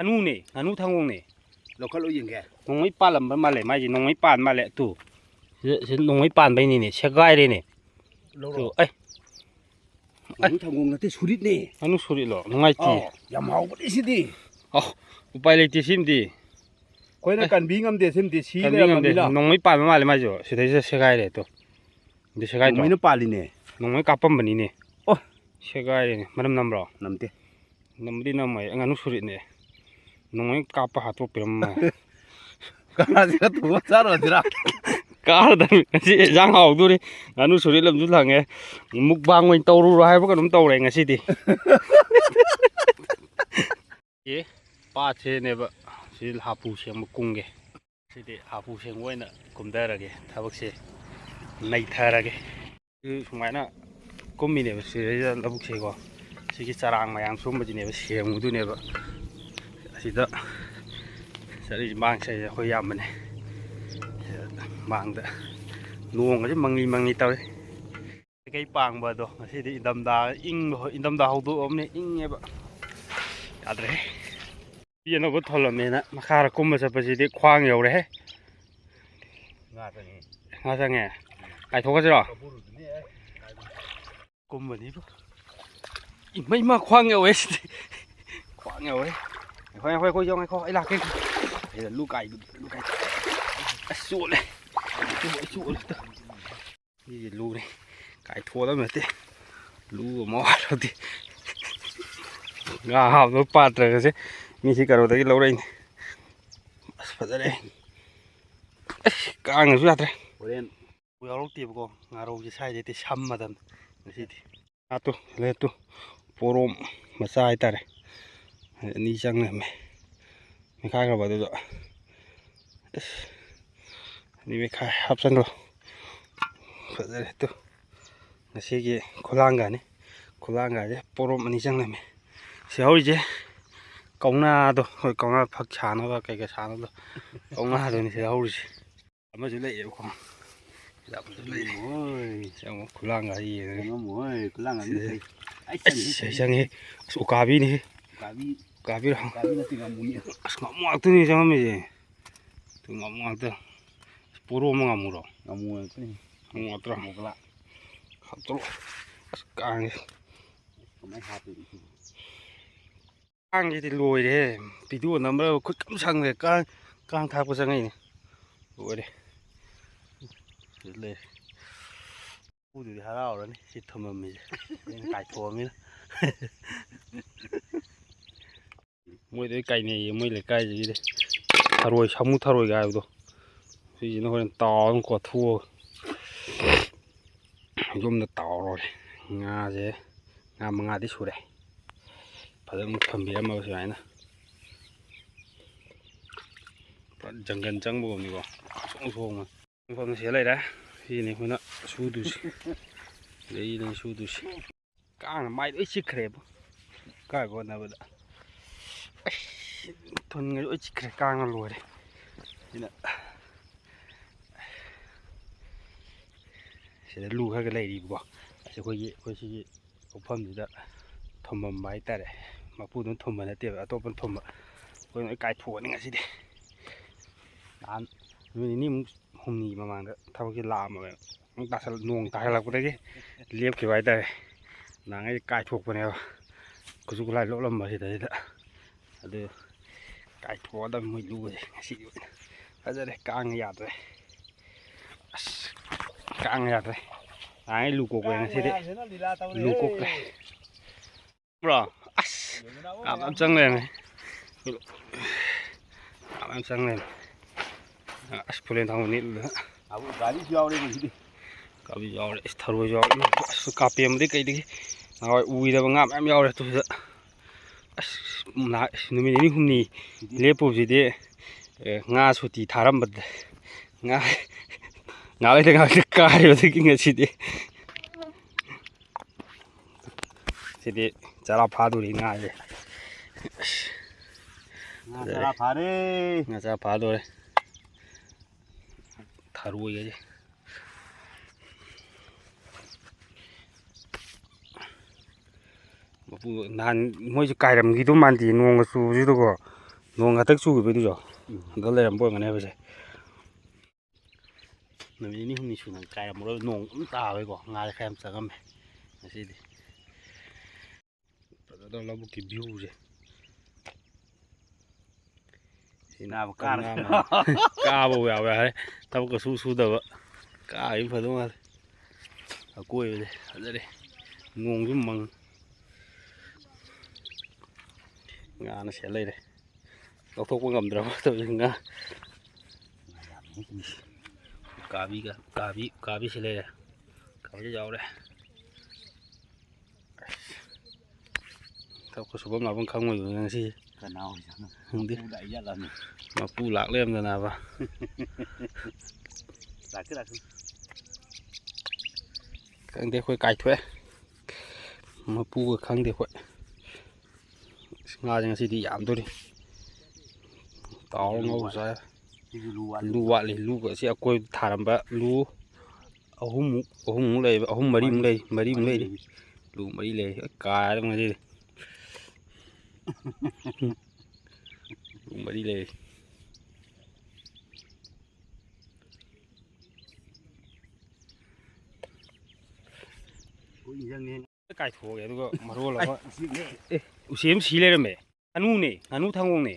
anu ni anu thangong ni lo kha lo yin ge nong mai pan lam ma le mai ji nong mai pan ma le tu se nong mai pan bai ni ni se gai re ni tu ai anu thangong na te surit ni anu suri lo ngai ti yam hau ba si di upai le ti sim di koi na kan bi ngam de sim di si le ngam de nong mai pan ma le mai jo se dai se gai re to de se gai to mai na pa li ne nong mai ka pam ba ni ni se gai re ni maram nam ro nam te nam di nam mai anu suri ni nong mai ka pa ha to pem ma ka ra tu sa ro dira car da si jang hau du ri anu suri lam du lang e muk bang ngoi tau ru hai ba ka dum tau re ngasi di e pa che ne ba si ha pu siang ma kung ge si di ha pu siang wai na kum da ra ge thabak se nai tha ra ge ku sumai na kum mi ne ba si ra la buk se ko si ki charang ma yang sum ba ji ne ba siang mu du ne ba si da sa ri bang se ho yam ba ne bang da nuông cái măng đi tao cái bang bờ đó thì đi đầm đà hậu tụ ôm này in nghe vậy à đấy bây giờ nó có thò làm này nè mà khai là cung mà sao bây giờ đi khoang nhiều đấy ngã sang nghe ai thua cái gì đó cung mà đi mấy mà khoang nhiều ấy khoang nhiều đấy khoai cho ngay kho ấy là cái đây là lu cày sụn này sụn đi lu này cái thua đó mà thế lu mỏ rồi thì ngà học nó pat rồi chứ mình chỉ cần cái lâu đây phải ra đây càng người xuất đây bây giờ lúc tiếp cô ngà râu chỉ sai thì xăm mà đâm cái gì thì tu lên tu forum mà sai ta đây đi sang này mày khai rồi bao giờนี่ไม่ค่อยฮับซันหรอกเพื่ออะไรตัวนั่นสิกี่คนล่างกันนี่คนล่างกันเนี่ยปรมอันนี้จังเลยไหมเสียวอีเจ้กองหน้าตัวคอยกองหน้าพักชานะว่าไก่กระชานะตัวกองหน้าตัวนี้เสียวอีเจ้ทำมาจุดเลี้ยวของจับจุดเลี้ยวโอ้ยจังคนล่างกันยี่เลยโอ้ยคนล่างกันนี่ไอ้จังนี่สุกาบีนี่กาบีหรอกาบีนั่นติงามุนี่งามุตัวนี้จังไม่ใช่ตัวงามุตัวpuro mga muro ngamu itu ngamu atra mukla khatro kang mai hati kang ji loi de pidu number khut kam sang de kang thak pa sang ni loi de le u du harao rồi ni si thom mi kai tho mi moi de kai ni moi le kai ji de tharoi samu tharoi ga do thì nó còn to nó có thua dùng nó to rồi nga thế nga mà nga đi xuống đây phải làm phẩm bia màu gì này chẳng cần trắng bùm đi vào xuống xuống mà phần sẽ lại đấy thì này nó su du đây là su du càng là mai ít chiếc kẹp cái con nào vậy thuần người ít chiếc kẹp càng là lùi đây thì sẽ lưu cái này đi bỏ sẽ có gì có phẩm gì đó thầm mầm máy ta đấy mà phụ nó thầm mà nó tiệt tôi vẫn thầm mà có nói cái thua này gì đấy đàn mình ní hôm nay mà mang đó thao cái làm mà ta sẽ nuông ta là cái đấy liệp cái váy đây là cái thuộc vào này có chút lại lỗ lầm mà thì đấy đó được cái thua đâm mình lưu rồi gì bây giờ đây càng nhạt rồi càng nhạt rồi ai lù cục này thế đấy lù cục này rồi ám trăng này ám trăng này phun lên thằng này nữa cá bị giàu đấy thầu giàu cà phê mà đấy cái đi rồi ui là ngạm em giàu đấy tôi sợ lại mình đi hôm nay lễ bố gì đấy nga số tỷ thả râm bật nga ngã lên ngã cái cài rồi thì cái gì thì chả là phá đủ đi ngã vậy ngã chả phá đấy ngã chả phá rồi thả ruồi cái gì mà phụ nan mỗi cái cài làm gì đó mà thì nuông cái số gì đó ꯅꯣꯡ ꯉꯥꯛꯇꯛ ꯆꯨꯈꯤꯕꯩꯗꯨꯖꯣ ꯑꯗ ꯂꯩꯔꯝꯕ ꯑꯣꯏꯔꯝꯒꯅꯤ ꯍꯥꯏꯕꯁꯦ ꯅꯨꯃꯤꯠ ꯅꯤꯅꯤ ꯍꯨꯝꯅꯤ ꯁꯨꯅ ꯀꯥꯏꯔꯝꯃꯔꯣꯏ ꯅꯣꯡ ꯑꯗꯨꯝ ꯇꯥꯕꯩꯀꯣ ꯉꯥꯁꯦ ꯈꯔ ꯌꯥꯝ ꯆꯪꯉꯝꯃꯦ ꯉꯁꯤꯗꯤ ꯐꯖꯗꯕ ꯂꯧꯕꯨꯛꯀꯤ ꯚ꯭ꯌꯨꯁꯦ ꯅꯥꯕ ꯀꯥꯔ ꯀꯥꯕꯕꯨ ꯌꯥꯎꯋꯦ ꯍꯥꯏ ꯊꯕꯛꯀ ꯁꯨꯗꯕ ꯀꯥꯕ ꯐꯗꯧ ꯃꯥꯜꯂꯦ ꯑꯀꯣꯏꯕꯁꯦ ꯐꯖꯔꯦ ꯅꯣꯡꯁꯨ ꯃꯪ ꯉꯥꯅ ꯁꯦꯠ ꯂꯩꯔꯦ ꯂꯧꯊꯣꯛꯄ ꯉꯝꯗ꯭ꯔꯕ ꯇꯧꯔꯤꯁꯦ ꯉꯥ ꯎꯀꯥꯕꯤꯁꯤ ꯂꯩꯔꯦ ꯎꯀꯥꯕꯤꯁꯤ ꯌꯥꯎꯔꯦ ꯊꯕꯛꯀ ꯁꯨꯐꯝ ꯂꯥꯛꯐꯝ ꯈꯪꯉꯣꯏꯕ ꯉꯁꯤ ꯈꯪꯗꯦ ꯃꯄꯨ ꯂꯥꯛ ꯂꯩꯔꯝꯗꯅꯕ ꯈꯪꯗꯦ ꯑꯩꯈꯣꯏ ꯀꯥꯏꯊꯣꯛꯑꯦ ꯃꯄꯨꯒ ꯈꯪꯗꯦ ꯑꯩꯈꯣꯏ ꯉꯥꯁꯦ ꯉꯁꯤꯗꯤ ꯌꯥꯝꯗꯣꯔꯤ ꯇꯥꯎꯔ ꯉꯧꯔ ꯆꯥꯏ ꯂꯨ ꯋꯥꯠꯂꯤ ꯂꯨꯒ ꯑꯁꯤ ꯑꯀꯣꯏꯕ ꯊꯥꯔꯝꯕ ꯂꯨ ꯑꯍꯨꯝꯃꯨꯛ ꯂꯩꯕ ꯃꯔꯤꯃꯨꯛ ꯂꯩꯔꯤ ꯂꯨ 4 ꯂꯩ ꯀꯥꯏꯔꯦ ꯉꯁꯤꯗꯤ ꯂꯨ 4 ꯂꯩ ꯀꯥꯏꯊꯣꯛꯑꯒꯦ ꯑꯗꯨꯒ ꯃꯔꯣꯜ ꯑꯃ ꯎꯆꯦꯛ ꯑꯃ ꯁꯤ ꯂꯩꯔꯝꯃꯦ ꯉꯥꯅꯨ ꯊꯪꯒꯣꯡꯅꯦ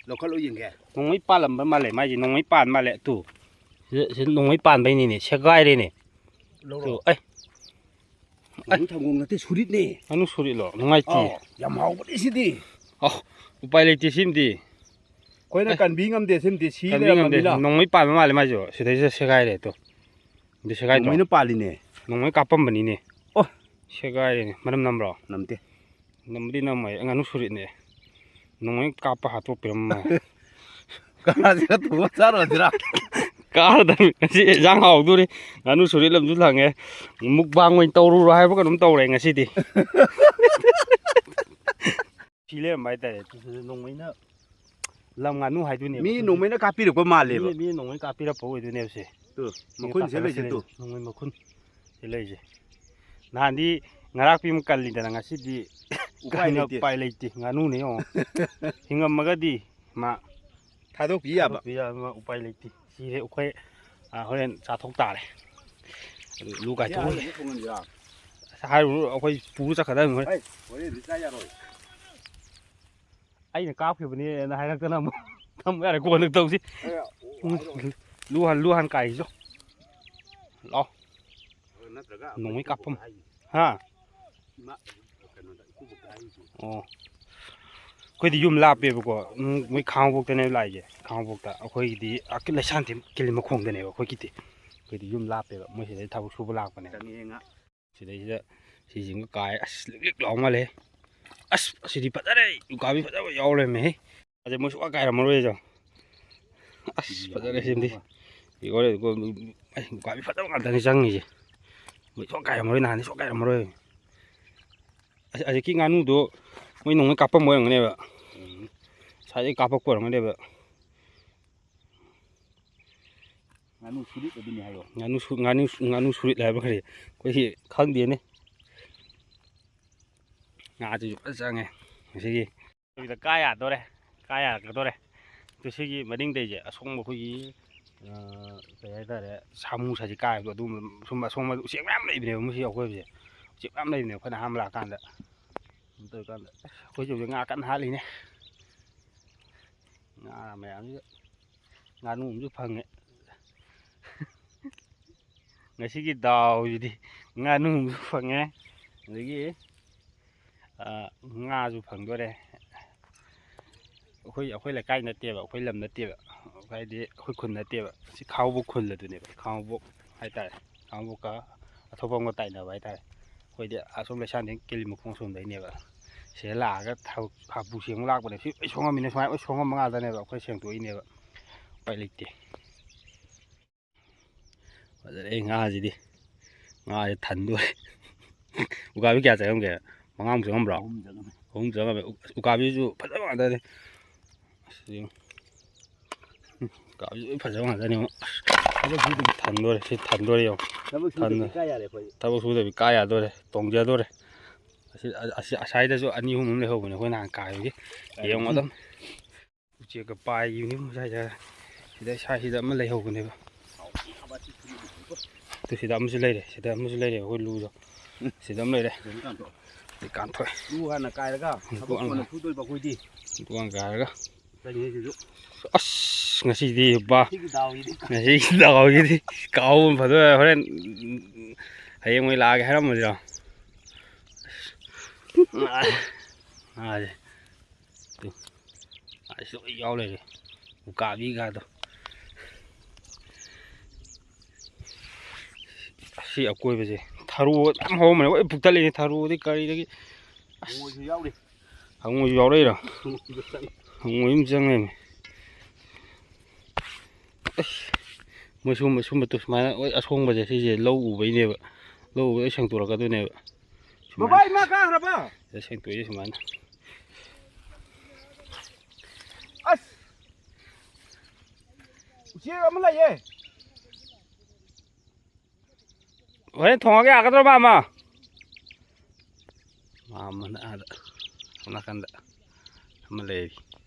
ꯂꯧꯈꯠꯂꯣ ꯌꯦꯡꯒꯦ ꯅꯣꯡꯃꯩ ꯄꯥꯜꯂꯝꯕ ꯃꯥꯜꯂꯦ ꯃꯥꯏꯁꯦ ꯅꯣꯡꯃꯩ ꯄꯥꯟ ꯃꯥꯜꯂꯦ ꯇꯨ ꯁꯤꯗ ꯅꯣꯡꯃꯩ ꯄꯥꯟꯕꯩꯅꯤꯅꯦ ꯁꯦꯒꯥꯏꯔꯦꯅꯦ ꯂꯧꯔꯣ ꯑꯩ ꯉꯥꯅꯨ ꯊꯪꯒꯣꯡ ꯅꯠꯇꯦ ꯁꯨꯔꯤꯠꯅꯦ ꯉꯥꯅꯨ ꯁꯨꯔꯤꯠꯂꯣ ꯅꯨꯡꯉꯥꯏꯇꯦ ꯌꯥꯝ ꯍꯥꯎꯕꯅꯤ ꯁꯤꯗꯤ ꯎꯄꯥꯏ ꯂꯩꯇꯦ ꯁꯤꯃꯗꯤ ꯑꯩꯈꯣꯏꯅ ꯀꯟꯕꯤ ꯉꯝꯗꯦ ꯁꯤꯃꯗꯤ ꯁꯤ ꯉꯝꯗꯦ ꯂꯩꯔꯝꯃꯕꯅꯤꯅ ꯅꯣꯡꯃꯩ ꯄꯥꯟꯕ ꯃꯥꯜꯂꯦ ꯃꯥꯏꯁꯨ ꯁꯤꯗꯩꯁꯤꯗ ꯁꯦꯒꯥꯏꯔꯦ ꯇꯨ ꯑꯗꯨ ꯁꯦꯒꯥꯏꯗ꯭ꯔꯣ ꯅꯣꯡꯃꯩꯅ ꯄꯥꯜꯂꯤꯅꯦ ꯅꯣꯡꯃꯩ ꯀꯥꯞꯄꯝꯕꯅꯤꯅꯦ ꯑꯣ ꯁꯦꯒꯥꯏꯔꯦꯅꯦ ꯃꯅꯝ ꯅꯝꯕ꯭ꯔꯣ ꯅꯝꯗꯦ ꯅꯝꯕꯗꯤ ꯅꯝꯃꯣꯏ ꯉꯥꯅꯨ ꯁꯨꯔꯤꯠꯅꯦ ꯅꯣꯡꯃꯩ ꯀꯥꯞꯄ ꯍꯥꯠꯇꯣꯛꯄꯤꯔꯝꯃ ꯀꯅꯥꯁꯤꯒ ꯊꯣꯡꯉ ꯆꯥꯔꯨꯔꯁꯤꯔꯥ ꯀꯥꯔꯗꯕꯅꯤ ꯉꯁꯤ ꯏꯟꯖꯥꯡ ꯍꯥꯎꯗꯣꯔꯤ ꯉꯥꯅꯨ ꯁꯨꯔꯤꯠ ꯑꯃꯁꯨ ꯂꯪꯉꯦ ꯃꯨꯛꯕꯥꯡ ꯑꯣꯏꯅ ꯇꯧꯔꯨꯔꯣ ꯍꯥꯏꯕ ꯀꯩꯅꯣꯝ ꯇꯧꯔꯦ ꯉꯁꯤꯗꯤ ꯁꯤ ꯂꯩꯔꯝꯕ ꯍꯥꯏꯇꯥꯔꯦ ꯅꯣꯡꯃꯩꯅ ꯂꯝ ꯉꯥꯅꯨ ꯍꯥꯏꯗꯣꯏꯅꯦꯕ ꯃꯤ ꯅꯣꯡꯃꯩꯅ ꯀꯥꯞꯄꯤꯔꯛꯄ ꯃꯥꯜꯂꯦꯕ ꯃꯤ ꯅꯣꯡꯃꯩ ꯀꯥꯞꯄꯤꯔꯛꯄ ꯑꯣꯏꯗꯣꯏꯅꯦꯕ ꯁꯦ ꯃꯈꯨꯟ ꯁꯤ ꯂꯩꯁꯦ ꯇꯨ ꯅꯣꯡꯃꯩ ꯃꯈꯨꯟ ꯁꯤ ꯂꯩꯁꯦ ꯅꯍꯥꯟꯗꯤ ꯉꯔꯥꯛꯄꯤ ꯑꯃ ꯀꯜꯂꯤꯗꯅ ꯉꯁꯤꯗꯤ ꯎꯄꯥꯏ ꯂꯩꯇꯦ ꯉꯥꯅꯨꯅꯦ ꯌꯦꯡꯉꯣ ꯍꯤꯡꯉꯝꯃꯒꯗꯤ ꯃꯥ ꯊꯥꯗꯣꯛꯄꯤ ꯌꯥꯕ ꯎꯄꯥꯏ ꯂꯩꯇꯦ ꯁꯤꯁꯦ ꯑꯩꯈꯣꯏ ꯍꯣꯔꯦꯟ ꯆꯥꯊꯣꯛ ꯇꯥꯔꯦ ꯑꯗꯨ ꯂꯨ ꯀꯥꯏꯊꯣꯛꯑꯒ ꯍꯥꯏꯔꯨ ꯑꯩꯈꯣꯏ ꯄꯨꯔ ꯆꯠꯀꯗꯕꯅꯤ ꯍꯣꯔꯦꯟꯗꯤ ꯆꯥ ꯌꯥꯔꯣꯏ ꯑꯩꯅ ꯀꯥꯞꯈꯤꯕꯅꯦꯅ ꯍꯥꯏꯔꯛꯇꯅ ꯑꯃꯨꯛ ꯊꯝꯕ ꯌꯥꯔꯦ ꯀꯣꯟꯅ ꯇꯧꯁꯤ ꯂꯨ ꯍꯥꯟ ꯀꯥꯏꯁꯤꯁꯨ ꯂꯥꯛꯑꯣ ꯅꯣꯡꯃꯩ ꯀꯥꯞꯐꯝ ꯍꯥ ꯑꯣ ꯑꯩꯈꯣꯏꯗꯤ ꯌꯨꯝ ꯂꯥꯞꯄꯦꯕꯀꯣ ꯃꯣꯏ ꯈꯥꯡꯉꯕꯣꯛꯇꯅꯦꯕ ꯂꯥꯛꯏꯁꯦ ꯈꯥꯡꯉꯕꯣꯛꯇ ꯑꯩꯈꯣꯏꯒꯤꯗꯤ ꯂꯩꯁꯥꯟꯊꯦꯝ ꯀꯤꯂꯤ ꯃꯈꯣꯡꯗꯅꯦꯕ ꯑꯩꯈꯣꯏꯗꯤ ꯌꯨꯝ ꯂꯥꯞꯄꯦꯕ ꯃꯣꯏ ꯁꯤꯗꯩ ꯊꯕꯛ ꯁꯨꯕ ꯂꯥꯛꯄꯅꯦꯕ ꯁꯤꯗꯩꯁꯤꯗ ꯁꯤꯁꯤꯡꯒ ꯀꯥꯏ ꯑꯁ ꯂꯤꯛ ꯂꯥꯎ ꯃꯥꯜꯂꯦ ꯑꯁ ꯑꯁꯤꯗꯤ ꯐꯖꯔꯦ ꯎꯀꯥꯕꯤ ꯐꯖꯕ ꯌꯥꯎ ꯂꯩꯔꯝꯃꯦꯍꯦ ꯑꯗꯩ ꯃꯣꯏ ꯁꯨꯡꯀꯥꯏ ꯀꯥꯏꯔꯝꯃꯔꯣꯏꯗꯣ ꯑꯁ ꯐꯖꯔꯦ ꯁꯤꯃꯗꯤ ꯎꯀꯥꯕꯤ ꯐꯖꯕ ꯉꯥꯛꯇꯅꯤ ꯆꯪꯉꯤꯁꯦ ꯃꯣꯏ ꯁꯨꯡꯀꯥꯏ ꯀꯥꯏꯔꯝꯃꯔꯣꯏ ꯅꯍꯥꯟꯗꯤ ꯁꯨꯡꯀꯥꯏ ꯀꯥꯏꯔꯝꯃꯔꯣꯏ ꯍꯧꯖꯤꯛꯀꯤ ꯉꯥꯅꯨꯗꯣ ꯃꯣꯏ ꯅꯣꯡꯃꯩ ꯀꯥꯞꯄꯝꯕ ꯑꯣꯏꯔꯝꯒꯅꯦꯕ ꯁ꯭ꯋꯥꯏꯗꯩ ꯀꯥꯞꯄꯛꯄ ꯑꯣꯏꯔꯝꯒꯅꯦꯕ ꯉꯥꯅꯨ ꯁꯨꯔꯤꯠ ꯑꯗꯨꯅꯤ ꯍꯥꯏꯌꯣ ꯉꯥꯅꯨ ꯁꯨꯔꯤꯠ ꯍꯥꯏꯕ ꯈꯔꯤ ꯑꯩꯈꯣꯏꯁꯤ ꯈꯪꯗꯦꯅꯦ ꯉꯥꯁꯤꯁꯨ ꯐꯖ ꯆꯪꯉꯦ ꯉꯁꯤꯒꯤ ꯑꯩꯈꯣꯏꯗ ꯀꯥ ꯌꯥꯗꯣꯔꯦ ꯀꯥ ꯌꯥꯔꯛꯀꯗꯣꯔꯦ ꯑꯗꯨ ꯁꯤꯒꯤ ꯃꯅꯤꯡꯗꯩꯁꯦ ꯑꯁꯣꯡꯕ ꯑꯩꯈꯣꯏꯒꯤ ꯀꯩ ꯍꯥꯏꯇꯥꯔꯦ ꯁꯥꯃꯨ ꯁꯖꯤ ꯀꯥꯏꯕꯗꯣ ꯑꯗꯨꯒꯨꯝꯕ ꯁꯨꯝ ꯑꯁꯣꯡꯕ ꯎꯆꯦꯛ ꯃꯌꯥꯝ ꯂꯩꯕꯅꯦꯕ ꯃꯁꯤ ꯑꯀꯣꯏꯕꯁꯦ ꯎꯆꯦꯛ ꯃꯌꯥꯝ ꯂꯩꯕꯅꯦꯕ ꯑꯩꯈꯣꯏꯅ ꯑꯍꯥꯟꯕ ꯂꯥꯛꯀꯥꯟꯗ ꯑꯗꯨꯝ ꯇꯧꯔꯤꯀꯥꯟꯗ ꯑꯩꯈꯣꯏꯁꯨ ꯍꯧꯖꯤꯛ ꯉꯥ ꯀꯟꯅ ꯍꯥꯠꯂꯤꯅꯦ ꯉꯥ ꯃꯌꯥꯝꯁꯤꯗ ꯉꯥꯅꯨ ꯑꯃꯁꯨ ꯐꯪꯉꯦ ꯉꯁꯤꯒꯤ ꯗꯥꯎꯁꯤꯗꯤ ꯉꯥꯅꯨ ꯑꯃꯁꯨ ꯐꯪꯉꯦ ꯑꯗꯒꯤ ꯉꯥꯁꯨ ꯐꯪꯗꯣꯔꯦ ꯑꯩꯈꯣꯏ ꯂꯩꯀꯥꯏ ꯅꯠꯇꯦꯕ ꯑꯩꯈꯣꯏ ꯂꯝ ꯅꯠꯇꯦꯕ ꯍꯥꯏꯗꯤ ꯑꯩꯈꯣꯏ ꯈꯨꯟ ꯅꯠꯇꯦꯕ ꯁꯤ ꯈꯥꯉꯕꯣꯛ ꯈꯨꯜ ꯑꯗꯨꯅꯦꯕ ꯈꯥꯉꯕꯣꯛ ꯍꯥꯏꯇꯥꯔꯦ ꯈꯥꯉꯕꯣꯛꯀ ꯑꯇꯣꯞꯄ ꯑꯃꯒ ꯇꯥꯏꯅꯕ ꯍꯥꯏꯇꯥꯔꯦ ꯑꯩꯈꯣꯏꯗꯤ ꯑꯁꯣꯝ ꯂꯩꯁꯥꯡꯊꯦꯝ ꯀꯤꯂꯤ ꯃꯈꯣꯡ ꯁꯣꯝꯗꯩꯅꯦꯕ ꯁꯤꯗ ꯂꯥꯛꯑꯒ ꯍꯥꯄꯨ ꯁꯦꯡꯕ ꯂꯥꯛꯄꯅꯦ ꯁꯤ ꯂꯣꯏ ꯁꯣꯡꯉꯝꯃꯤꯅꯦ ꯁꯨꯃꯥꯏꯅ ꯂꯣꯏ ꯁꯣꯡꯉꯝꯕ ꯉꯥꯛꯇꯅꯦꯕ ꯑꯩꯈꯣꯏ ꯁꯦꯡꯗꯣꯛꯏꯅꯦꯕ ꯎꯄꯥꯏ ꯂꯩꯇꯦ ꯐꯖꯔꯦ ꯉꯥꯁꯤꯗꯤ ꯉꯥꯁꯦ ꯊꯟꯗꯣꯔꯦ ꯎꯀꯥꯕꯤ ꯀꯌꯥ ꯆꯪꯉꯝꯒꯦ 5ꯃꯨꯛ ꯆꯪꯉꯝꯕ꯭ꯔꯣ 3 ꯆꯪꯉꯝꯃꯦ ꯎꯀꯥꯕꯤꯁꯨ ꯐꯖꯕ ꯉꯥꯛꯇꯅꯦ ꯎꯀꯥꯕꯤꯁꯨ ꯂꯣꯏ ꯐꯖꯕ ꯉꯥꯛꯇꯅꯦ ꯊꯟꯗꯣꯔꯦ ꯁꯤ ꯊꯟꯗꯣꯔꯦ ꯌꯦꯡꯉꯣ ꯊꯕꯛ ꯁꯨꯗꯕꯤ ꯀꯥ ꯌꯥꯗꯣꯔꯦ ꯇꯣꯡꯖꯗꯣꯔꯦ ꯑꯁꯥꯏꯗꯁꯨ 2-3 ꯑꯃ ꯂꯩꯍꯧꯕꯅꯦ ꯑꯩꯈꯣꯏ ꯅꯍꯥꯟ ꯀꯥꯏꯕꯒꯤ ꯌꯦꯡꯉꯣ ꯑꯗꯨꯝ ꯎꯆꯦꯛꯀ ꯄꯥꯏꯈꯤꯕꯅꯤ ꯉꯁꯥꯏ ꯁꯤꯗ ꯁꯥꯏꯁꯤꯗ ꯑꯃ ꯂꯩꯍꯧꯕꯅꯦꯕ ꯑꯗꯨ ꯁꯤꯗ ꯑꯃꯁꯨ ꯂꯩꯔꯦ ꯑꯩꯈꯣꯏ ꯂꯨꯗꯣ ꯁꯤꯗ ꯑꯃ ꯂꯩꯔꯦ ꯀꯥꯟꯊꯣꯛꯑꯦ ꯂꯨ ꯍꯥꯟꯅ ꯀꯥꯏꯔꯒ ꯊꯕꯛ ꯀꯣꯟꯅ ꯁꯨꯗꯣꯏꯕ ꯑꯩꯈꯣꯏꯗꯤ ꯗꯨꯀꯥꯟ ꯀꯥꯏꯔꯒ ꯆꯪꯉꯤꯁꯤꯁꯨ ꯑꯁ ꯉꯁꯤꯗꯤ ꯕꯥ ꯁꯤꯒꯤ ꯗꯥꯎꯁꯤꯗꯤ ꯉꯁꯤꯒꯤ ꯗꯥꯎꯒꯤꯗꯤ ꯀꯥꯎꯕ ꯐꯗꯣꯏ ꯍꯣꯔꯦꯟ ꯍꯌꯦꯡ ꯃꯣꯏ ꯂꯥꯛꯑꯒꯦ ꯍꯥꯏꯔꯝꯃꯗꯤꯔꯣ ꯉꯥꯁꯦ ꯉꯥꯁꯦ ꯂꯣꯏ ꯌꯥꯎ ꯂꯩꯔꯦ ꯎꯀꯥꯕꯤꯒꯗꯣ ꯁꯤ ꯑꯀꯣꯏꯕꯁꯦ ꯊꯔꯣ ꯌꯥꯝ ꯍꯧꯔꯝꯕꯅꯦ ꯂꯣꯏ ꯄꯨꯛꯊꯠꯂꯤꯅꯤ ꯊꯔꯣꯗꯤ ꯀꯔꯤꯗꯒꯤ ꯍꯪꯉꯣꯏꯁꯨ ꯌꯥꯎꯔꯤ ꯍꯪꯉꯣꯏꯁꯨ ꯌꯥꯎꯔꯛꯏꯔꯣ ꯍꯪꯉꯣꯏ ꯑꯃ ꯆꯪꯉꯦꯅꯦ ꯑꯁ ꯁꯨꯝꯕ ꯁꯨꯃꯥꯏꯅ ꯍꯣꯏ ꯑꯁꯣꯡꯕꯁꯦ ꯁꯤꯁꯦ ꯂꯧ ꯎꯕꯩꯅꯦꯕ ꯂꯧ ꯎꯕꯩ ꯁꯦꯡꯇꯣꯔꯛꯀꯗꯣꯏꯅꯦꯕ ꯕꯕꯥ ꯏꯃꯥ ꯀꯥꯈ꯭ꯔꯕ ꯁꯦꯡꯇꯣꯛꯏꯁꯦ ꯁꯨꯃꯥꯏꯅ ꯑꯁ ꯎꯆꯦꯛ ꯑꯃ ꯂꯩꯌꯦ ꯍꯣꯔꯦꯟ ꯊꯣꯡꯉꯒ ꯌꯥꯒꯗ꯭ꯔꯣ ꯑꯃ ꯑꯃꯅ ꯑꯥꯗ ꯁꯣꯝ ꯅꯥꯀꯟꯗ ꯑꯃ ꯂꯩꯔꯤ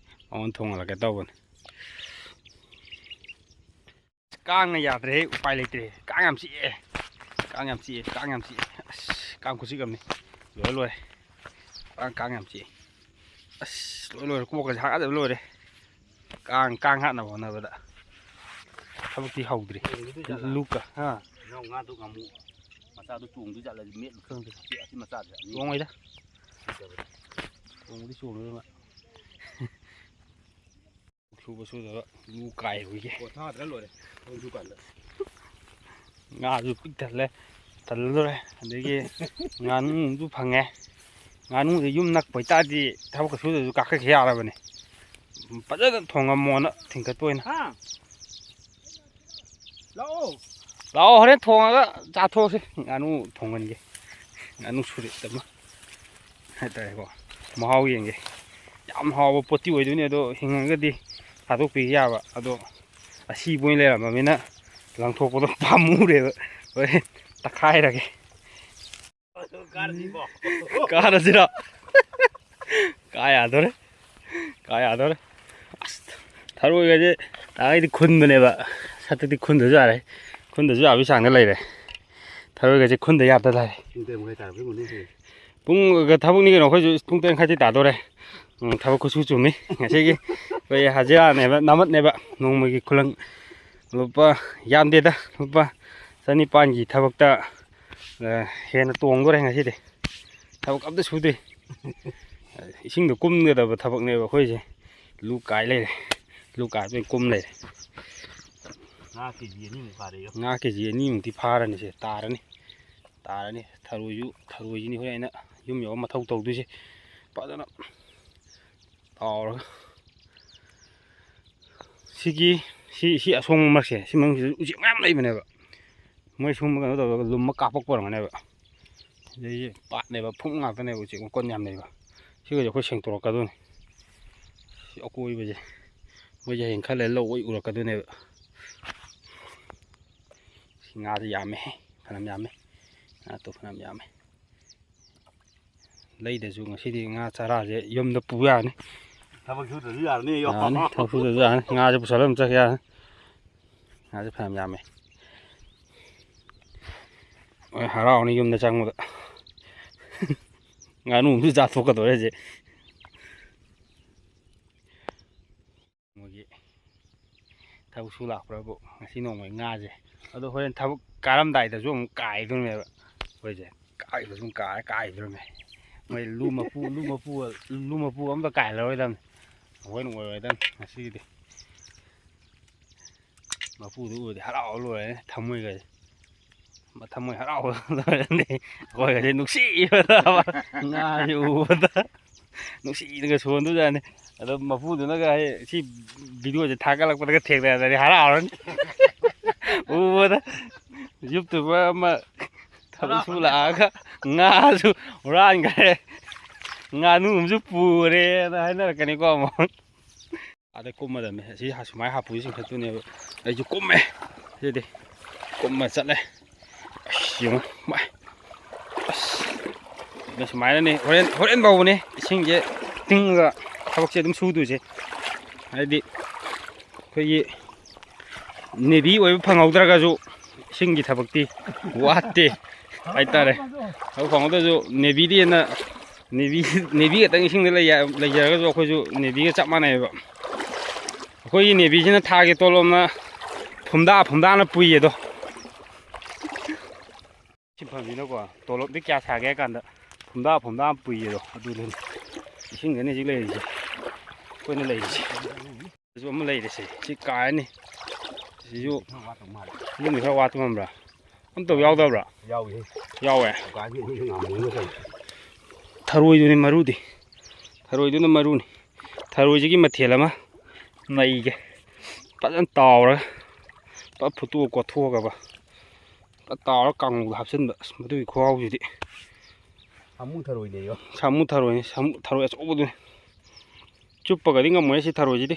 ꯃꯉꯣꯟ ꯊꯣꯡꯍꯜꯂꯛꯀꯦ ꯇꯧꯕꯅꯤ ꯀꯥꯡꯅ ꯌꯥꯗ꯭ꯔꯦ ꯎꯄꯥꯏ ꯂꯩꯇ꯭ꯔꯦ ꯀꯥꯡ ꯌꯥꯝ ꯆꯤꯛꯑꯦ ꯑꯁ ꯀꯥꯡ ꯈꯨꯆꯤꯛ ꯑꯃꯅꯤ ꯂꯣꯏꯔꯦ ꯀꯥꯡ ꯌꯥꯝ ꯆꯤꯛꯑꯦ ꯑꯁ ꯂꯣꯏꯔꯦ ꯀꯣꯛꯀꯁꯦ ꯍꯥꯀꯠꯆꯕ ꯂꯣꯏꯔꯦ ꯀꯥꯡ ꯍꯥꯠꯅꯕ ꯍꯣꯠꯅꯕꯗ ꯊꯕꯛꯇꯤ ꯍꯧꯗ꯭ꯔꯤ ꯂꯨꯛꯀ ꯉꯥꯗꯣ ꯉꯥꯃꯨ ꯃꯆꯥꯗꯣ ꯆꯣꯡꯗꯣꯏ ꯖꯥꯠꯂꯗꯤ ꯃꯦꯠꯂꯨ ꯈꯪꯗꯦ ꯑꯁꯤ ꯃꯆꯥꯁꯦ ꯆꯣꯡꯉꯣꯏꯗ ꯆꯣꯡꯕꯗꯤ ꯆꯣꯡꯉꯣꯏꯕ ꯁꯨꯕ ꯁꯨꯗꯕ ꯂꯨ ꯀꯥꯏꯔꯨꯒꯦ ꯄꯣꯊꯥꯗ꯭ꯔ ꯂꯣꯏꯔꯦ ꯊꯕꯛ ꯀꯥꯟꯗ ꯉꯥꯁꯨ ꯄꯤꯛ ꯊꯜꯂꯦ ꯊꯜꯂꯗꯣꯔꯦ ꯑꯗꯒꯤ ꯉꯥꯅꯨꯁꯨ ꯐꯪꯉꯦ ꯉꯥꯅꯨꯁꯦ ꯌꯨꯝ ꯅꯛꯄ ꯑꯣꯏꯇꯥꯔꯗꯤ ꯊꯕꯛꯀ ꯁꯨꯗꯁꯨ ꯀꯥꯈꯠꯈꯤ ꯌꯥꯔꯕꯅꯤ ꯐꯖꯅ ꯊꯣꯡꯉꯝꯃꯣꯅ ꯊꯤꯡꯀꯠꯄ ꯑꯣꯏꯅ ꯂꯥꯛꯑꯣ ꯍꯣꯔꯦꯟ ꯊꯣꯡꯉꯒ ꯆꯥꯊꯣꯛꯑꯁꯤ ꯉꯥꯅꯨ ꯊꯣꯡꯍꯟꯒꯦ ꯉꯥꯅꯨ ꯁꯨꯔꯦꯠ ꯑꯃ ꯍꯥꯏꯇꯥꯔꯦꯀꯣ ꯃꯍꯥꯎ ꯌꯦꯡꯒꯦ ꯌꯥꯝ ꯍꯥꯎꯕ ꯄꯣꯠꯇꯤ ꯑꯣꯏꯗꯣꯏꯅꯤ ꯑꯗꯣ ꯍꯤꯡꯉꯒꯗꯤ ꯊꯥꯗꯣꯛꯄꯤꯕ ꯌꯥꯕ ꯑꯗꯣ ꯑꯁꯤꯕ ꯑꯣꯏꯅ ꯂꯩꯔꯝꯃꯕꯅꯤ나 ꯂꯪꯊꯣꯛꯄꯗꯣ ꯄꯥꯝꯃꯨꯔꯦꯕ ꯍꯣꯔꯦꯟ ꯇꯛꯈꯥꯏꯔꯒꯦ ꯀꯥꯔꯁꯤꯔꯣ ꯀꯥ ꯌꯥꯗꯣꯔꯦ ꯑꯁ ꯊꯔꯣꯏꯒꯁꯦ ꯇꯥꯒꯩꯗꯤ ꯈꯨꯟꯕꯅꯦꯕ ꯁꯠꯇꯗꯤ ꯈꯨꯟꯗꯁꯨ ꯌꯥꯔꯦ ꯈꯨꯟꯗꯁꯨ ꯌꯥꯕꯒꯤ ꯆꯥꯡꯗ ꯂꯩꯔꯦ ꯊꯔꯣꯏꯒꯁꯦ ꯈꯨꯟꯗ ꯌꯥꯗ ꯂꯩꯔꯦ ꯄꯨꯡ ꯊꯕꯛꯅꯤ ꯀꯩꯅꯣ ꯑꯩꯈꯣꯏꯁꯨ ꯄꯨꯡ 8:30 ꯇꯥꯗꯣꯔꯦ ꯊꯕꯛ ꯈꯨꯠꯁꯨ ꯆꯨꯝꯃꯤ ꯉꯁꯤꯒꯤ ꯑꯩꯈꯣꯏ ꯍꯖꯤꯔꯥꯅꯦꯕ ꯅꯥꯃꯠꯅꯦꯕ ꯅꯣꯡꯃꯒꯤ ꯈꯨꯂꯪ ꯂꯨꯄꯥ ꯌꯥꯝꯗꯦꯗ ꯂꯨꯄꯥ 1400ꯒꯤ ꯊꯕꯛꯇ ꯍꯦꯟꯅ ꯇꯣꯡꯗꯣꯔꯦ ꯉꯁꯤꯗꯤ ꯊꯕꯛ ꯑꯝꯇ ꯁꯨꯗꯦ ꯏꯁꯤꯡꯗ ꯀꯨꯝꯒꯗꯕ ꯊꯕꯛꯅꯦꯕ ꯑꯩꯈꯣꯏꯁꯦ ꯂꯨ ꯀꯥꯏ ꯂꯩꯔꯦ ꯂꯨ ꯀꯥꯏꯕꯩ ꯀꯨꯝ ꯂꯩꯔꯦ ꯉꯥ ꯀꯦꯖꯤ 2 ꯃꯨꯛ ꯐꯥꯔꯦ ꯉꯥ ꯀꯦꯖꯤ 2 ꯃꯨꯛꯇꯤ ꯐꯥꯔꯅꯤꯁꯦ ꯇꯥꯔꯅꯤ ꯊꯔꯣꯏꯁꯤꯅꯤ ꯍꯣꯔꯦꯟ ꯑꯩꯅ ꯌꯨꯝ ꯌꯧꯔ ꯃꯊꯧ ꯇꯧꯗꯣꯏꯁꯦ ꯐꯖꯅ ꯇꯥꯎꯔꯒ ꯁꯤ ꯑꯁꯣꯡꯕ ꯃꯔꯛꯁꯦ ꯁꯤ ꯃꯅꯨꯡꯁꯤꯗ ꯎꯆꯦꯛ ꯃꯌꯥꯝ ꯂꯩꯕꯅꯦꯕ ꯃꯣꯏ ꯁꯨꯝꯕ ꯀꯩꯅꯣ ꯇꯧꯔꯒ ꯂꯨꯝꯃ ꯀꯥꯞꯄꯛꯄ ꯑꯣꯏꯔꯝꯒꯅꯦꯕ ꯁꯤꯗꯩꯁꯦ ꯄꯥꯠꯅꯦꯕ ꯐꯨꯝ ꯉꯥꯛꯇꯅꯦꯕ ꯎꯆꯦꯛ ꯃꯀꯣꯟ ꯌꯥꯝ ꯂꯩꯕ ꯁꯤꯒꯁꯦ ꯑꯩꯈꯣꯏ ꯁꯦꯡꯇꯣꯔꯛꯀꯗꯣꯏꯅꯤ ꯁꯤ ꯑꯀꯣꯏꯕꯁꯦ ꯃꯣꯏꯁꯦ ꯍꯌꯦꯡ ꯈꯔ ꯂꯩꯔ ꯂꯧ ꯎꯔꯛꯀꯗꯣꯏꯅꯦꯕ ꯁꯤ ꯉꯥꯁꯦ ꯌꯥꯝꯃꯦ ꯐꯅꯌꯥꯝ ꯌꯥꯝꯃꯦ ꯉꯥꯗꯣ ꯐꯅꯌꯥꯝ ꯌꯥꯝꯃꯦ ꯂꯩꯗꯁꯨ ꯉꯁꯤꯗꯤ ꯉꯥ ꯆꯥꯔꯥꯁꯦ ꯌꯨꯝꯗ ꯄꯨ ꯌꯥꯔꯅꯤ ꯊꯕꯛ ꯁꯨꯗ꯭ꯔꯁꯨ ꯌꯥꯔꯅꯤ ꯊꯕꯛ ꯁꯨꯗ꯭ꯔꯁꯨ ꯌꯥꯔꯅꯤ ꯉꯥꯁꯦ ꯄꯨꯁꯜꯂ ꯑꯗꯨꯝ ꯆꯠꯈꯤ ꯌꯥꯔꯅꯤ ꯉꯥꯁꯦ ꯐꯅꯌꯥꯝ ꯌꯥꯝꯃꯦ ꯍꯣꯏ ꯍꯔꯥꯎꯅꯤ ꯌꯨꯝꯗ ꯆꯪꯕꯗ ꯉꯥꯅꯨ ꯑꯃꯁꯨ ꯆꯥꯊꯣꯛꯀꯗꯧꯔꯦ ꯍꯧꯖꯤꯛ ꯃꯣꯏꯒꯤ ꯊꯕꯛ ꯁꯨ ꯂꯥꯛꯄ꯭ꯔꯕꯨ ꯉꯁꯤ ꯅꯣꯡꯃꯒꯤ ꯉꯥꯁꯦ ꯑꯗꯣ ꯍꯣꯔꯦꯟ ꯊꯕꯛ ꯀꯥꯔꯝꯗꯥꯏꯗꯁꯨ ꯑꯃꯨꯛ ꯀꯥꯏꯗꯣꯏꯅꯦꯕ ꯑꯩꯈꯣꯏꯁꯦ ꯀꯥꯏꯕ ꯁꯨꯝ ꯀꯥꯏꯗꯣꯏꯅꯦ ꯃꯣꯏ ꯂꯨ ꯃꯄꯨ ꯑꯝꯇ ꯀꯥꯏꯍꯜꯂꯔꯣꯏꯗꯕꯅꯤ ꯑꯩꯈꯣꯏꯅ ꯑꯣꯏꯔꯣꯏꯗꯕꯅꯤ ꯉꯁꯤꯒꯤꯗꯤ ꯃꯄꯨꯗꯨ ꯎꯔꯗꯤ ꯍꯔꯥꯎ ꯂꯣꯏꯔꯦꯅꯦ ꯊꯝꯃꯣꯏꯒꯁꯦ ꯊꯝꯃꯣꯏ ꯍꯔꯥꯎꯕ ꯂꯣꯏꯔꯅꯤ ꯑꯩꯈꯣꯏꯒꯁꯦ ꯅꯨꯡꯁꯤꯕꯗ ꯉꯥꯁꯦ ꯎꯕꯗ ꯅꯨꯡꯁꯤꯅꯒ ꯁꯣꯟꯗꯣꯏꯖꯥꯠꯅꯤ ꯑꯗꯣ ꯃꯄꯨꯗꯨꯅꯒ ꯁꯤ ꯚꯤꯗꯤꯑꯣꯁꯦ ꯊꯥꯒꯠꯂꯛꯄꯗꯒ ꯊꯦꯡꯅꯔꯗꯤ ꯍꯔꯥꯎꯔꯅꯤ ꯎꯕꯗ ꯌꯨꯇꯨꯕꯔ ꯑꯃ ꯊꯕꯛ ꯁꯨ ꯂꯥꯛꯑꯒ ꯉꯥꯁꯨ ꯍꯨꯔꯥꯟꯈ꯭ꯔꯦ ꯉꯥꯅꯨ ꯑꯃꯁꯨ ꯄꯨꯔꯦꯅ ꯍꯥꯏꯅꯔꯛꯀꯅꯤꯀꯣ ꯑꯃꯨꯛ ꯑꯗꯩ ꯀꯨꯝꯃꯗꯕꯅꯦ ꯑꯁꯤ ꯁꯨꯃꯥꯏꯅ ꯍꯥꯄꯨꯁꯤ ꯆꯤꯡꯈꯠꯇꯣꯏꯅꯦꯕ ꯑꯩꯁꯨ ꯀꯨꯝꯃꯦ ꯁꯤꯗꯤ ꯀꯨꯝꯃ ꯆꯠꯂꯦ ꯑꯁ ꯌꯦꯡꯉꯨ ꯑꯁ ꯁꯨꯃꯥꯏꯅꯅꯦ ꯍꯣꯔꯦꯟ ꯐꯥꯎꯕꯅꯦ ꯏꯁꯤꯡꯁꯦ ꯇꯤꯡꯉꯒ ꯊꯕꯛꯁꯦ ꯑꯗꯨꯝ ꯁꯨꯗꯣꯏꯁꯦ ꯍꯥꯏꯗꯤ ꯑꯩꯈꯣꯏꯒꯤ ꯅꯦꯚꯤ ꯑꯣꯏꯕ ꯐꯪꯍꯧꯗ꯭ꯔꯒꯁꯨ ꯏꯁꯤꯡꯒꯤ ꯊꯕꯛꯇꯤ ꯋꯥꯠꯇꯦ ꯍꯥꯏꯇꯥꯔꯦ ꯊꯕꯛ ꯐꯪꯍꯧꯗ꯭ꯔꯁꯨ ꯅꯦꯚꯤꯗꯤ ꯍꯦꯟꯅ ꯅꯦꯚꯤ ꯈꯛꯇꯪ ꯏꯁꯤꯡꯗ ꯂꯩꯖꯔꯒꯁꯨ ꯑꯩꯈꯣꯏꯁꯨ ꯅꯦꯚꯤꯒ ꯆꯞ ꯃꯥꯟꯅꯩꯑꯕ ꯑꯩꯈꯣꯏꯒꯤ ꯅꯦꯚꯤꯁꯤꯅ ꯊꯥꯒꯤ ꯇꯣꯂꯣꯞꯅ ꯐꯨꯝꯗꯥꯅ ꯄꯨꯏꯌꯦꯗꯣ ꯁꯤꯟꯐꯝꯁꯤꯅꯀꯣ ꯇꯣꯂꯣꯞꯇꯤ ꯀꯌꯥ ꯁꯥꯒꯦ ꯍꯥꯏ ꯀꯥꯟꯗ ꯐꯨꯝꯗꯥ ꯄꯨꯏꯌꯦꯗꯣ ꯑꯗꯨꯅꯤ ꯏꯁꯤꯡꯗꯅꯤ ꯍꯧꯖꯤꯛ ꯂꯩꯔꯤꯁꯦ ꯑꯩꯈꯣꯏꯅ ꯂꯩꯔꯤꯁꯦ ꯁꯤꯁꯨ ꯑꯃ ꯂꯩꯔꯤꯁꯦ ꯁꯤ ꯀꯥꯔꯅꯤ ꯁꯤꯁꯨ ꯌꯨꯝꯗꯤ ꯈꯔ ꯋꯥꯠꯇ ꯉꯝꯕ꯭ꯔꯥ ꯑꯝꯇꯕꯨ ꯌꯥꯎꯗꯕ꯭ꯔꯥ ꯌꯥꯎꯋꯦ ꯊꯔꯣꯏꯗꯨꯅꯤ ꯃꯔꯨꯗꯤ ꯊꯔꯣꯏꯗꯨꯅ ꯃꯔꯨꯅꯤ ꯊꯔꯣꯏꯁꯤꯒꯤ ꯃꯊꯦꯜ ꯑꯃ ꯅꯩꯒꯦ ꯐꯖꯅ ꯇꯥꯎꯔꯒ ꯐꯨꯠꯇꯣꯛꯑ ꯀꯣꯠꯊꯣꯛꯑꯒꯕ ꯇꯥꯎꯔ ꯀꯥꯡꯉꯧꯗ ꯍꯥꯞꯆꯤꯟꯕ ꯃꯗꯨꯒꯤ ꯈꯨꯍꯥꯎꯁꯤꯗꯤ ꯁꯥꯃꯨ ꯊꯔꯣꯏꯅꯤ ꯊꯔꯣꯏ ꯑꯆꯧꯕꯗꯨꯅꯤ ꯆꯨꯞꯄꯒꯗꯤ ꯉꯝꯃꯣꯏ ꯁꯤ ꯊꯔꯣꯏꯁꯤꯗꯤ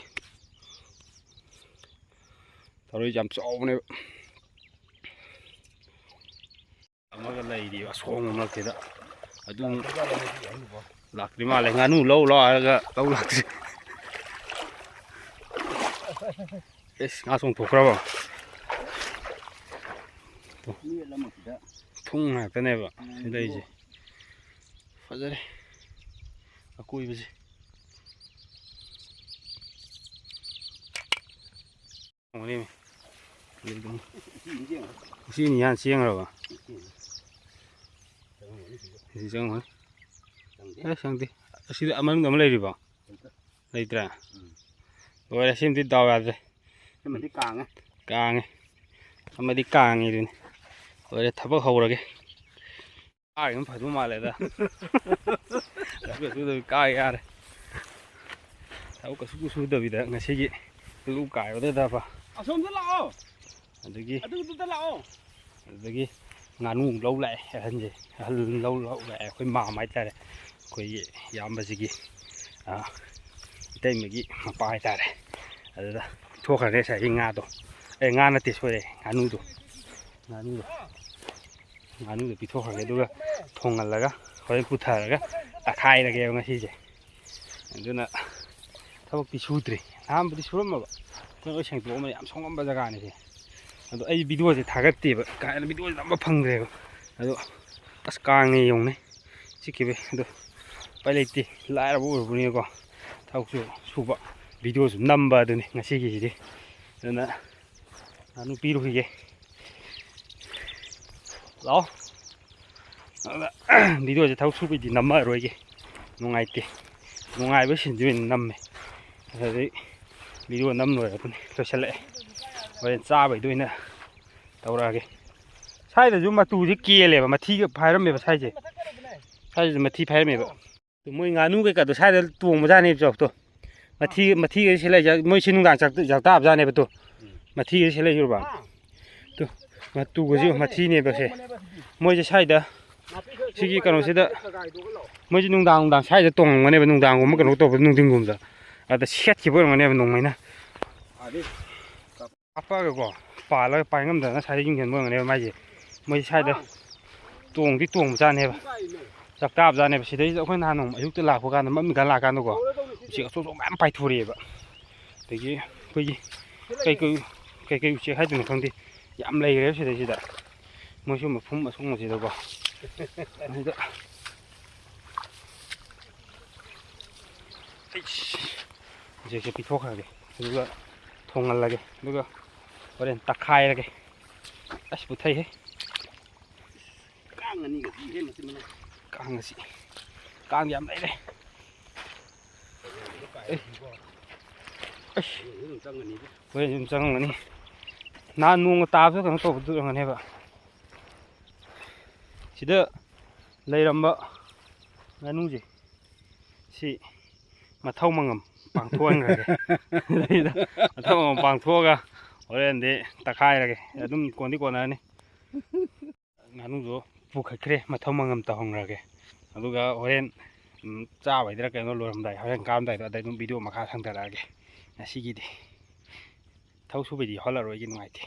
ꯊꯔꯣꯏꯁꯤ ꯌꯥꯝ ꯆꯥꯎꯕꯅꯦꯕ ꯑꯃꯒ ꯂꯩꯔꯤꯕ ꯑꯁꯣꯡꯕ ꯃꯔꯛꯁꯤꯗ ꯑꯗꯨ ꯂꯥꯛꯇ꯭ꯔꯤ ꯃꯥꯜꯂꯦ ꯉꯥꯅꯨ ꯂꯧ ꯍꯥꯏꯔꯒ ꯂꯧ ꯂꯥꯛꯇ꯭ꯔꯤ ꯑꯦꯁ ꯉꯥ ꯆꯣꯡꯊꯣꯛꯈ꯭ꯔꯕ ꯊꯨꯡ ꯉꯥꯛꯇꯅꯦꯕ ꯁꯤꯗꯩꯁꯦ ꯐꯖꯔꯦ ꯑꯀꯣꯏꯕꯁꯦ ꯁꯤꯅꯤ ꯌꯥꯝ ꯆꯦꯡꯈ꯭ꯔꯕ ꯁꯤ ꯆꯪꯉꯣꯏ ꯆꯪꯗꯦ ꯑꯁꯤꯗ ꯃꯅꯨꯡꯗ ꯑꯃ ꯂꯩꯔꯤꯕꯣ ꯂꯩꯇ꯭ꯔꯦ ꯂꯣꯏꯔꯦ ꯁꯤꯃꯗꯤ ꯗꯥꯎ ꯌꯥꯗ꯭ꯔꯦ ꯀꯥꯡꯉꯦ ꯑꯃꯗꯤ ꯀꯥꯡꯉꯤꯗꯨꯅꯤ ꯂꯣꯏꯔꯦ ꯊꯕꯛ ꯍꯧꯔꯒꯦ ꯀꯥꯒꯤꯕꯅ ꯐꯗꯧ ꯃꯥꯜꯂꯦꯗ ꯀꯥꯒꯦ ꯌꯥꯔꯦ ꯊꯕꯛ ꯀꯩꯁꯨ ꯁꯨꯗꯕꯤꯗ ꯉꯁꯤꯒꯤ ꯂꯨ ꯀꯥꯏꯕꯗꯗꯕ ꯑꯁꯣꯝꯗ ꯂꯥꯛꯑꯣ ꯑꯗꯒꯤ ꯑꯗꯨꯗ ꯂꯥꯛꯑꯣ ꯑꯗꯨꯗꯒꯤ ꯉꯥꯅꯨ ꯂꯧ ꯂꯥꯛꯑꯦ ꯑꯍꯟꯁꯦ ꯑꯍꯜ ꯂꯧ ꯂꯥꯛꯑꯦ ꯑꯩꯈꯣꯏ ꯃꯥꯝꯃ ꯍꯥꯏꯇꯥꯔꯦ ꯑꯩꯈꯣꯏꯒꯤ ꯏꯌꯥꯝꯕꯁꯤꯒꯤ ꯏꯇꯩꯃꯒꯤ ꯃꯄꯥ ꯍꯥꯏꯇꯥꯔꯦ ꯑꯗꯨꯗ ꯊꯣꯛꯈ꯭ꯔꯒꯦ ꯉꯁꯥꯏꯒꯤ ꯉꯥꯗꯣ ꯉꯥ ꯅꯠꯇꯦ ꯁꯣꯏꯔꯦ ꯉꯥꯅꯨꯗꯣ ꯄꯤꯊꯣꯛꯈ꯭ꯔꯒꯦ ꯑꯗꯨꯒ ꯊꯣꯡꯍꯜꯂꯒ ꯍꯣꯔꯦꯟ ꯄꯨꯊꯔꯒ ꯇꯛꯈꯥꯏꯔꯒꯦꯕ ꯉꯁꯤꯁꯦ ꯑꯗꯨꯅ ꯊꯕꯛꯇꯤ ꯁꯨꯗ꯭ꯔꯤ ꯑꯍꯥꯟꯕꯗꯤ ꯁꯨꯔꯝꯃꯕ ꯂꯣꯏ ꯁꯦꯡꯇꯣꯛꯑꯝꯃ ꯌꯥꯝ ꯁꯣꯡꯉꯝꯕ ꯖꯒꯥꯅꯤꯁꯦ ꯑꯗꯣ ꯑꯩ ꯚꯤꯗꯤꯑꯣꯁꯦ ꯊꯥꯒꯠꯇꯦꯕ ꯀꯥꯏꯅ ꯚꯤꯗꯤꯑꯣꯁꯦ ꯅꯝꯕ ꯐꯪꯗ꯭ꯔꯦꯕ ꯑꯗꯣ ꯑꯁ ꯀꯥꯡꯉꯦ ꯌꯧꯅꯩ ꯆꯤꯛꯈꯤꯕꯩ ꯑꯗꯣ ꯎꯄꯥꯏ ꯂꯩꯇꯦ ꯂꯥꯏꯔꯕ ꯑꯣꯏꯔꯨꯕꯅꯤꯅꯀꯣ ꯊꯕꯛꯁꯨ ꯁꯨꯕ ꯚꯤꯗꯤꯑꯣꯁꯨ ꯅꯝꯕ ꯑꯗꯨꯅꯤ ꯉꯁꯤꯒꯤꯁꯤꯗꯤ ꯑꯗꯨꯅ ꯉꯥꯅꯨ ꯄꯤꯔꯨꯈꯤꯒꯦ ꯂꯥꯛꯑꯣ ꯑꯗꯨꯅ ꯚꯤꯗꯤꯑꯣꯁꯦ ꯊꯕꯛ ꯁꯨꯕꯩꯗꯤ ꯅꯝꯃꯔꯣꯏꯒꯦ ꯅꯨꯡꯉꯥꯏꯇꯦ ꯅꯨꯡꯉꯥꯏꯕ ꯁꯤꯟꯁꯤ ꯑꯣꯏꯅ ꯅꯝꯃꯦ ꯑꯗꯨꯗꯩ ꯚꯤꯗꯤꯑꯣ ꯅꯝ ꯂꯣꯏꯔꯕꯅꯤ ꯂꯣꯏꯁꯤꯜꯂꯛꯑꯦ ꯍꯣꯔꯦꯟ ꯆꯥꯕꯩꯗ ꯑꯣꯏꯅ ꯇꯧꯔꯛꯑꯒꯦ ꯁ꯭ꯋꯥꯏꯗꯁꯨ ꯃꯇꯨꯁꯦ ꯀꯦꯜꯂꯦꯕ ꯃꯊꯤꯒ ꯐꯥꯏꯔꯝꯃꯦꯕ ꯁ꯭ꯋꯥꯏꯁꯦ ꯃꯊꯤ ꯐꯥꯏꯔꯝꯃꯦꯕ ꯃꯣꯏ ꯉꯥꯅꯨ ꯀꯩꯀꯥꯗꯣ ꯁ꯭ꯋꯥꯏꯗ ꯇꯣꯡꯕꯖꯥꯠꯅꯦꯕ ꯆꯧꯇꯣ ꯃꯊꯤꯒ ꯁꯤꯂꯩ ꯃꯣꯏ ꯅꯨꯡꯗꯥꯡ ꯆꯥꯛꯇꯥꯕꯖꯥꯠꯅꯦꯕ ꯇꯣ ꯃꯊꯤꯒ ꯁꯤꯂꯩꯖꯨꯔꯕ ꯇꯣ ꯃꯇꯨꯒꯁꯦ ꯃꯊꯤꯅꯦꯕ ꯁꯦ ꯃꯣꯏꯁꯦ ꯁ꯭ꯋꯥꯏꯗ ꯁꯤꯒꯤ ꯀꯩꯅꯣꯁꯤꯗ ꯃꯣꯏꯁꯦ ꯅꯨꯡꯗꯥꯡ ꯁ꯭ꯋꯥꯏꯗ ꯇꯣꯡꯉꯝꯒꯅꯦꯕ ꯅꯨꯡꯗꯥꯡꯒꯨꯝꯕ ꯀꯩꯅꯣ ꯇꯧꯕꯗ ꯅꯨꯡꯊꯤꯟꯒꯨꯝꯕꯗ ꯑꯗ ꯁꯦꯠꯈꯤꯕ ꯑꯣꯏꯔꯝꯒꯅꯦꯕ ꯅꯣꯡꯃꯩꯅ ꯍꯥꯞꯄꯒꯀꯣ ꯄꯥꯜꯂꯒ ꯄꯥꯏ ꯉꯝꯗꯅ ꯁ꯭ꯋꯥꯏꯗ ꯌꯨꯡꯁꯤꯟꯕ ꯑꯣꯏꯔꯝꯒꯅꯦꯕ ꯃꯥꯏꯁꯦ ꯃꯣꯏꯁꯦ ꯁ꯭ꯋꯥꯏꯗ ꯇꯣꯡꯕꯖꯥꯠꯅꯦꯕ ꯆꯥꯛꯇꯥꯕꯖꯥꯠꯅꯦꯕ ꯁꯤꯗꯩꯁꯤꯗ ꯑꯩꯈꯣꯏ ꯅꯍꯥꯟ ꯅꯣꯡꯃ ꯑꯌꯨꯛꯇ ꯂꯥꯛꯄ ꯀꯥꯟꯗ ꯃꯝꯃꯤꯀꯥꯟ ꯂꯥꯛꯀꯥꯟꯗꯀꯣ ꯎꯆꯦꯛ ꯑꯆꯧ ꯃꯌꯥꯝ ꯄꯥꯏꯊꯣꯔꯛꯑꯦꯕ ꯑꯗꯒꯤ ꯑꯩꯈꯣꯏꯒꯤ ꯀꯩꯀꯩ ꯎꯆꯦꯛ ꯍꯥꯏꯗꯣꯏꯅꯣ ꯈꯪꯗꯦ ꯌꯥꯝ ꯂꯩꯈ꯭ꯔꯦꯕ ꯁꯤꯗꯩꯁꯤꯗ ꯃꯣꯏꯁꯨ ꯃꯐꯝ ꯑꯁꯣꯡꯕꯁꯤꯗꯀꯣ ꯑꯁꯤꯗ ꯎꯆꯦꯛꯁꯦ ꯄꯤꯊꯣꯛꯈ꯭ꯔꯒꯦ ꯑꯗꯨꯒ ꯊꯣꯡꯍꯜꯂꯒꯦ ꯑꯗꯨꯒ ꯍꯣꯔꯦꯟ ꯇꯛꯈꯥꯏꯔꯒꯦ ꯑꯁ ꯄꯨꯊꯩꯍꯦ ꯀꯥꯡ ꯌꯥꯝ ꯂꯩꯔꯦ ꯍꯣꯔꯦꯟ ꯑꯗꯨꯝ ꯆꯪꯉꯝꯒꯅꯤ ꯅꯍꯥꯟ ꯅꯣꯡꯒ ꯇꯥꯕꯗ ꯀꯩꯅꯣ ꯇꯧꯕꯗꯨ ꯑꯣꯏꯔꯝꯒꯅꯦꯕ ꯁꯤꯗ ꯂꯩꯔꯝꯕ ꯉꯥꯅꯨꯁꯦ ꯁꯤ ꯃꯊꯧ ꯃꯉꯝ ꯄꯥꯡꯊꯣꯛꯍꯟꯈ꯭ꯔꯒꯦ ꯃꯊꯧ ꯃꯉꯝ ꯄꯥꯡꯊꯣꯛꯑꯒ ꯍꯣꯔꯦꯟꯗꯤ ꯇꯛꯈꯥꯏꯔꯒꯦ ꯑꯗꯨꯝ ꯀꯣꯟꯗꯤ ꯀꯣꯟꯅꯔꯅꯤ ꯉꯥꯅꯨꯗꯣ ꯄꯨꯈꯠꯈ꯭ꯔꯦ ꯃꯊꯧ ꯃꯉꯝ ꯇꯧꯍꯟꯈ꯭ꯔꯒꯦ ꯑꯗꯨꯒ ꯍꯣꯔꯦꯟ ꯆꯥꯕꯩꯗꯔ ꯀꯩꯅꯣ ꯂꯣꯏꯔꯝꯗꯥꯏ ꯍꯣꯔꯦꯟ ꯀꯥꯔꯝꯗꯥꯏꯗ ꯑꯗꯩ ꯑꯗꯨꯝ ꯚꯤꯗꯤꯑꯣ ꯃꯈꯥ ꯁꯪꯊꯔꯛꯑꯒꯦ ꯉꯁꯤꯒꯤꯗꯤ ꯊꯕꯛ ꯁꯨꯕꯩꯗꯤ ꯌꯥꯎꯍꯜꯂꯔꯣꯏꯒꯦ ꯅꯨꯡꯉꯥꯏꯇꯦ